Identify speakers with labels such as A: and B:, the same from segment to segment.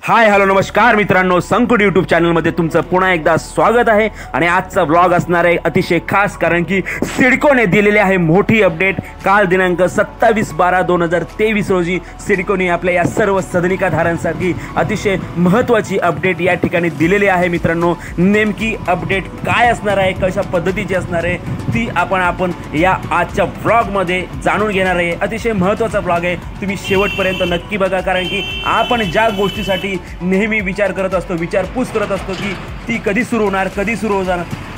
A: Hi hello नमस्कार मित्रांनो, संकुट YouTube चॅनलमध्ये तुमचं पुन्हा एकदा स्वागत आहे। आणि आजचा व्लॉग असणार आहे अतिशय खास, कारण की सिडकोने दिलेली आहे मोठी अपडेट। काल दिनांक 27/12/2023 रोजी सिडकोने आपल्या या सर्व सदनिकाधारांसाठी अतिशय महत्त्वाची अपडेट या ठिकाणी दिलेली आहे। मित्रांनो, नेमकी अपडेट काय असणार आहे, कशा पद्धतीची असणार आहे, ती आपण या आजच्या व्लॉगमध्ये जाणून घेणार आहे। अतिशय महत्त्वाचा व्लॉग आहे, तुम्ही शेवटपर्यंत नक्की बघा, कारण की आपण ज्या गोष्टीसाठी नेहमी विचार करत असतो, विचारपूस करत असतो की ती कधी सुरू होणार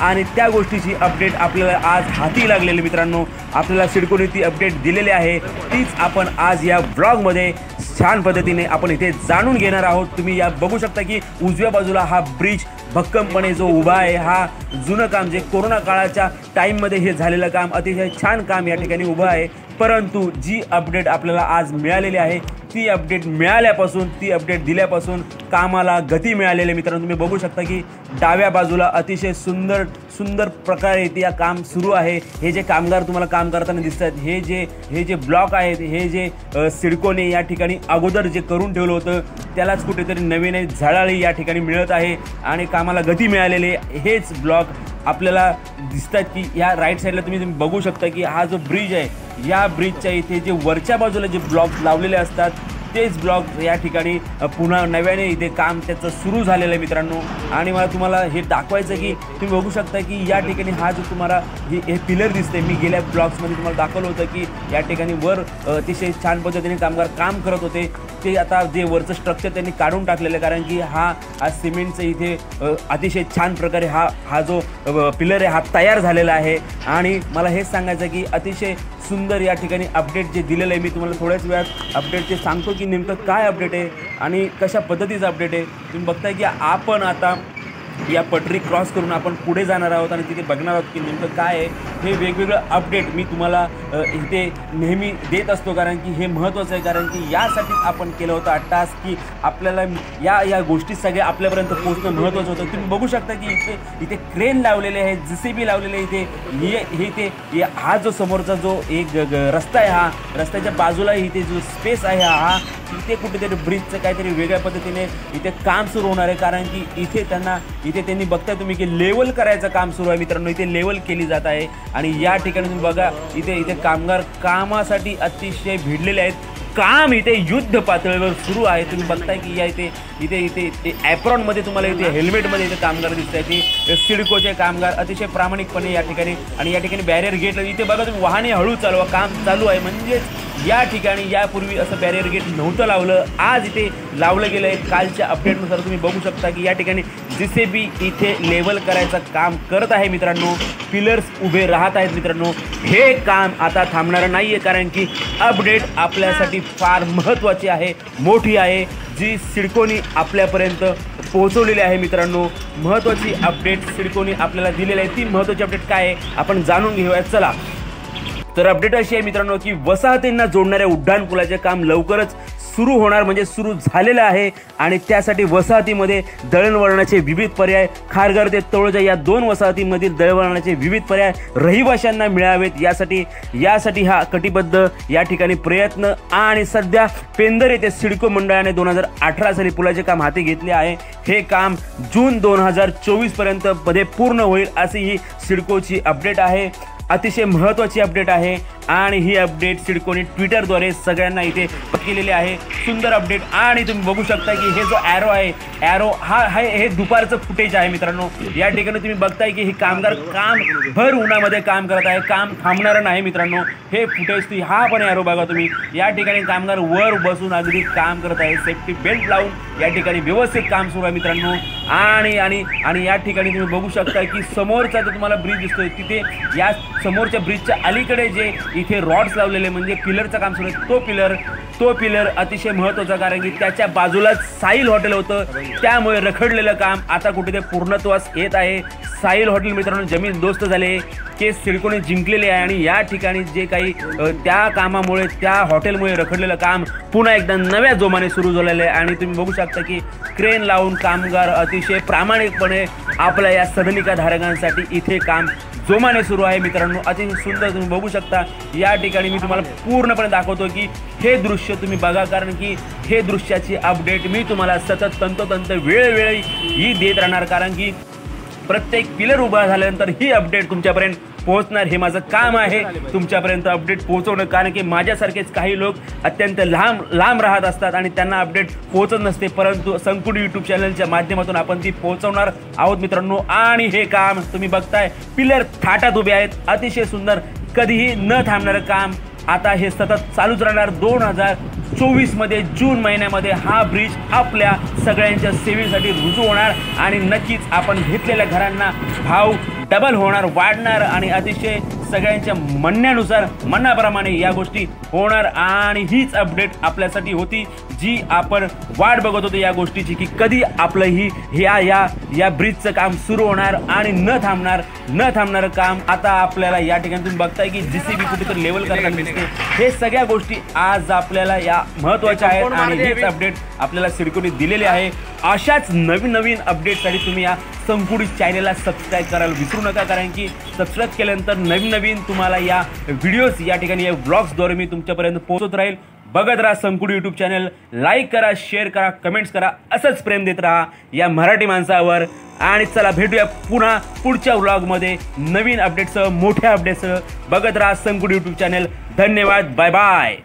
A: आणि त्या गोष्टीची अपडेट आपल्याला आज हाती लागलेली। मित्रांनो, आपल्याला सिडकोने ती अपडेट दिलेली आहे, तीच आपण आज या व्लॉगमध्ये छान पद्धतीने आपण इथे जाणून घेणार आहोत। तुम्ही या बघू शकता की उजव्या बाजूला हा ब्रिज भक्कमपणे जो उभा आहे, हा जुनं काम जे कोरोना काळाच्या टाईममध्ये हे झालेलं काम, अतिशय छान काम या ठिकाणी उभं आहे। परंतु जी अपडेट आपल्याला आज मिळालेली आहे, ती अपडेट मिळाल्यापासून, ती अपडेट दिल्यापासून कामाला गती मिळालेली। मित्रांनो, तुम्ही बघू शकता की डाव्या बाजूला अतिशय सुंदर प्रकारे इथे या काम सुरू आहे। हे जे कामगार तुम्हाला काम करताना दिसतात, हे जे ब्लॉक आहेत, हे जे सिडकोने या ठिकाणी अगोदर जे करून ठेवलं होतं, त्यालाच कुठेतरी नवीन झळाळी या ठिकाणी मिळत आहे आणि कामाला गती मिळालेली। हेच ब्लॉक आपल्याला दिसतात की या राईट साईडला तुम्ही बघू शकता की हा जो ब्रिज आहे, या ब्रिजच्या इथे जे वरच्या बाजूला जे ब्लॉक्स लावलेले असतात, तेच ब्लॉक या ठिकाणी पुन्हा नव्याने इथे काम त्याचं सुरू झालेलं आहे। मित्रांनो, आणि मला तुम्हाला हे दाखवायचं की तुम्ही बघू शकता की या ठिकाणी हा जो तुम्हाला हे पिलर दिसते, मी गेल्या ब्लॉक्समध्ये तुम्हाला दाखवलं होतं की या ठिकाणी वर अतिशय छान पद्धतीने कामगार काम करत होते, ते आता जे वरचं स्ट्रक्चर त्यांनी काढून टाकलेलं आहे, कारण की हा सिमेंटचं इथे अतिशय छान प्रकारे हा जो पिलर आहे हा तयार झालेला आहे। आणि मला हेच सांगायचं की अतिशय सुंदर या ठिकाणी अपडेट जे दिलेलं आहे, मी तुम्हाला थोड्याच वेळात अपडेट ते सांगतो की नेमकं काय अपडेट आहे आणि कशा पद्धतीचं अपडेट आहे। तुम्ही बघताय की आपण आता या पटरी क्रॉस करून आपण पुढे जाणार आहोत आणि तिथे बघणार आहोत की नेमकं काय आहे। हे वेगवेगळं अपडेट मी तुम्हाला इथे नेहमी देत असतो, कारण की हे महत्त्वाचं आहे, कारण की यासाठी आपण केलं होतं टास्क की आपल्याला या गोष्टी सगळ्या आपल्यापर्यंत पोहोचणं महत्त्वाचं होतं। तुम्ही बघू शकता की इथे क्रेन लावलेले आहेत, JCB लावलेले इथे हा जो समोरचा जो एक रस्ता आहे, हा रस्त्याच्या बाजूला इथे जो स्पेस आहे, हा इथे कुठेतरी ब्रिजचं काहीतरी वेगळ्या पद्धतीने इथे काम सुरू होणार आहे, कारण की इथे त्यांनी बघताय तुम्ही की लेवल करायचं काम सुरू आहे। मित्रांनो, इथे लेवल केली जात आहे आणि या ठिकाणी तुम्ही बघा इथे कामगार कामासाठी अतिशय भिडलेले आहेत। काम इथे युद्ध पातळीवर सुरू आहे। तुम्ही बघताय की या इथे ॲप्रॉनमध्ये तुम्हाला इथे हेल्मेटमध्ये इथे कामगार दिसत आहेत, ते सिडकोचे कामगार अतिशय प्रामाणिकपणे या ठिकाणी, आणि या ठिकाणी बॅरियर गेट इथे बघा तुम्ही, वाहने हळू चालवा, काम चालू आहे। म्हणजेच या ठिकाणी यापूर्वी असं बॅरियर गेट नव्हतं लावलं, आज इथे लावलं गेलं आहे। कालच्या अपडेटनुसार तुम्ही बघू शकता की या ठिकाणी JCB इथे लेवल करायचं काम करत आहे। मित्रांनो, पिलर्स उभे राहत आहेत। मित्रांनो, हे काम आता थांबणार नाही आहे, कारण की अपडेट आपल्यासाठी फार महत्त्वाची आहे, मोठी आहे, जी सिडकोने आपल्यापर्यंत पोहोचवलेली आहे। मित्रांनो, महत्त्वाची अपडेट सिडकोने आपल्याला दिलेली आहे। ती महत्त्वाची अपडेट काय आहे आपण जाणून घेऊया, चला। तर अपडेट अशी आहे मित्रांनो की वसाहतींना जोडणाऱ्या उड्डाणपुलाचे काम लवकरच सुरू होणार, म्हणजे सुरू झालेलं आहे, आणि त्यासाठी वसाहतीमध्ये दळणवळणाचे विविध पर्याय, खारघर ते तळोजा या 2 वसाहतींमधील दळणवळणाचे विविध पर्याय रहिवाशांना मिळावेत, यासाठी हा कटिबद्ध या ठिकाणी प्रयत्न। आणि सध्या पेंदर येथे सिडको मंडळाने 2018 साली पुलाचे काम हाती घेतले आहे। हे काम जून 2024 पर्यंत मध्ये पूर्ण होईल, अशी ही सिडकोची अपडेट आहे। अतिशय महत्त्वाची अपडेट आहे आणि ही अपडेट सिडकोने ट्विटरद्वारे सगळ्यांना इथे केलेली आहे। सुंदर अपडेट। आणि तुम्ही बघू शकता की हे जो ॲरो हे दुपारचं फुटेज आहे। मित्रांनो, या ठिकाणी तुम्ही बघताय की हे कामगार काम भर उन्हामध्ये काम करत आहे, काम थांबणार नाही। मित्रांनो, हे फुटेज हा पण ॲरो बघा तुम्ही, या ठिकाणी कामगार वर बसून अगदी काम करत आहे, सेफ्टी बेल्ट लावून या ठिकाणी व्यवस्थित काम सुरू आहे। मित्रांनो, आणि या ठिकाणी तुम्ही बघू शकता की समोरचा जो तुम्हाला ब्रिज दिसतोय, तिथे या समोरच्या ब्रिजच्या अलीकडे जे इथे रॉड्स लावलेले, म्हणजे पिलरचं काम सुरू आहे, तो पिलर अतिशय महत्त्वाचा, कारण की त्याच्या बाजूलाच साहिल हॉटेल होतं, त्यामुळे रखडलेलं काम आता कुठे ते पूर्णत्वास येत आहे। साहिल हॉटेल मित्रांनो जमीन दोस्त झाले, केस सिडकोने जिंकलेले आहे, आणि या ठिकाणी जे काही त्या कामामुळे, त्या हॉटेलमुळे रखडलेलं काम पुन्हा एकदा नव्या जोमाने सुरू झालेलं आहे। आणि तुम्ही बघू शकता शकता की क्रेन लावून कामगार अतिशय प्रामाणिकपणे आपल्या या सदनिका धारकांसाठी इथे काम जोमाने सुरू आहे मित्रांनो। अतिशय सुंदर तुम्ही बघू शकता या ठिकाणी मी तुम्हाला पूर्णपणे दाखवतो की हे दृश्य तुम्ही बघा, कारण की हे दृश्याची अपडेट मी तुम्हाला सतत तंतोतंत वेळोवेळी ही देत राहणार, कारण की प्रत्येक पिलर उभा झाल्यानंतर ही अपडेट तुमच्यापर्यंत पोहोचणार। हे माझं काम आहे तुमच्यापर्यंत अपडेट पोहोचवणं, कारण की माझ्यासारखेच काही लोक अत्यंत लांब राहत असतात आणि त्यांना अपडेट पोहोचत नसते, परंतु संकुड यूट्यूब चॅनलच्या माध्यमातून आपण ती पोहोचवणार आहोत मित्रांनो। आणि हे काम तुम्ही बघताय, पिलर थाटात उभे आहेत, अतिशय सुंदर, कधीही न थांबणारं काम आता हे सतत चालूच राहणार। 2024 मध्ये जून महिन्यामध्ये हा ब्रिज आपल्या सगळ्यांच्या सेवेसाठी रुजू होणार आणि नक्कीच आपण घेतलेल्या घरांना भाव डबल होणार, वाढणार आणि अतिशय सगळ्यांच्या म्हणण्यानुसार मनाप्रमाणे या गोष्टी होणार। आणि हीच अपडेट आपल्यासाठी होती जी आपण वाट बघत होतो या गोष्टीची, की कधी आपलं ही या ब्रिजचं काम सुरू होणार आणि न थांबणारं काम आता आपल्याला या ठिकाणी तुम्ही बघताय की JCB कुठेतरी लेवल करताना दिसते। हे सगळ्या गोष्टी आज आपल्याला या महत्त्वाच्या आहेत आणि हेच अपडेट आपल्याला सिडकोने दिलेले आहे। अशाच नवीन अपडेटसाठी तुम्ही या संकुड चॅनलला सबस्क्राईब करायला विसरू नका, कारण की सबस्क्राईब केल्यानंतर नवीन तुम्हाला या व्हिडिओज या ठिकाणी या व्लॉग्सद्वारे मी तुमच्यापर्यंत पोहोचत राहील। बघत राहा संकुड यूट्यूब चॅनल, लाईक करा, शेअर करा, कमेंट्स करा, असंच प्रेम देत राहा या मराठी माणसावर। आणि चला भेटूया पुन्हा पुढच्या व्लॉगमध्ये नवीन अपडेटसह, मोठ्या अपडेटसह। बघत राहा संकुड यूट्यूब चॅनल। धन्यवाद, बाय बाय।